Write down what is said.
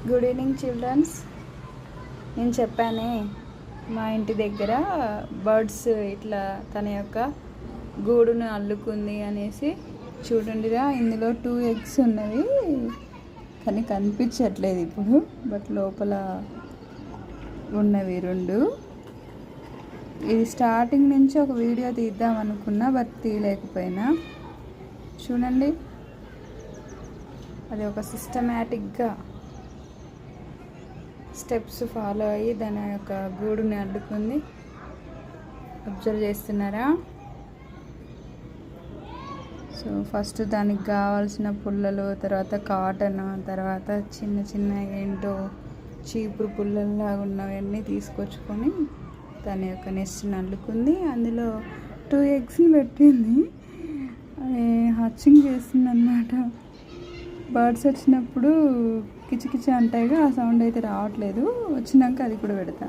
Good evening children's. నేను చెప్పానే మా ఇంటి దగ్గర బర్డ్స్ ఇట్లా తన యొక్క గూడును అల్లుకుంది అనేసి. చూడండిరా, ఇందులో 2 eggs ఉన్నవి కానీ కనిపించట్లేదు ఇప్పుడు, బట్ లోపల ఉన్నవి 2. ఇది స్టార్టింగ్ నుంచి ఒక వీడియో తీద్దాం అనుకున్నా, బట్ తీయలేకపోయినా. చూడండి, అది ఒక సిస్టమేటిక్గా స్టెప్స్ ఫాలో అయ్యి దాని యొక్క గూడుని అడ్డుకుంది. అబ్జర్వ్ చేస్తున్నారా? సో ఫస్ట్ దానికి కావాల్సిన పుల్లలు, తర్వాత కాటన్, తర్వాత చిన్న చిన్న ఏంటో చీపురు పుల్లల్లాగా ఉన్నవన్నీ తీసుకొచ్చుకొని దాని యొక్క నెస్ట్ని అల్లుకుంది. అందులో 2 eggsని పెట్టింది. హచ్చింగ్ చేస్తుంది అన్నమాట. బర్డ్స్ వచ్చినప్పుడు కిచకిచ అంటాయిగా, ఆ సౌండ్ అయితే రావట్లేదు. వచ్చినాక అది కూడా పెడతా.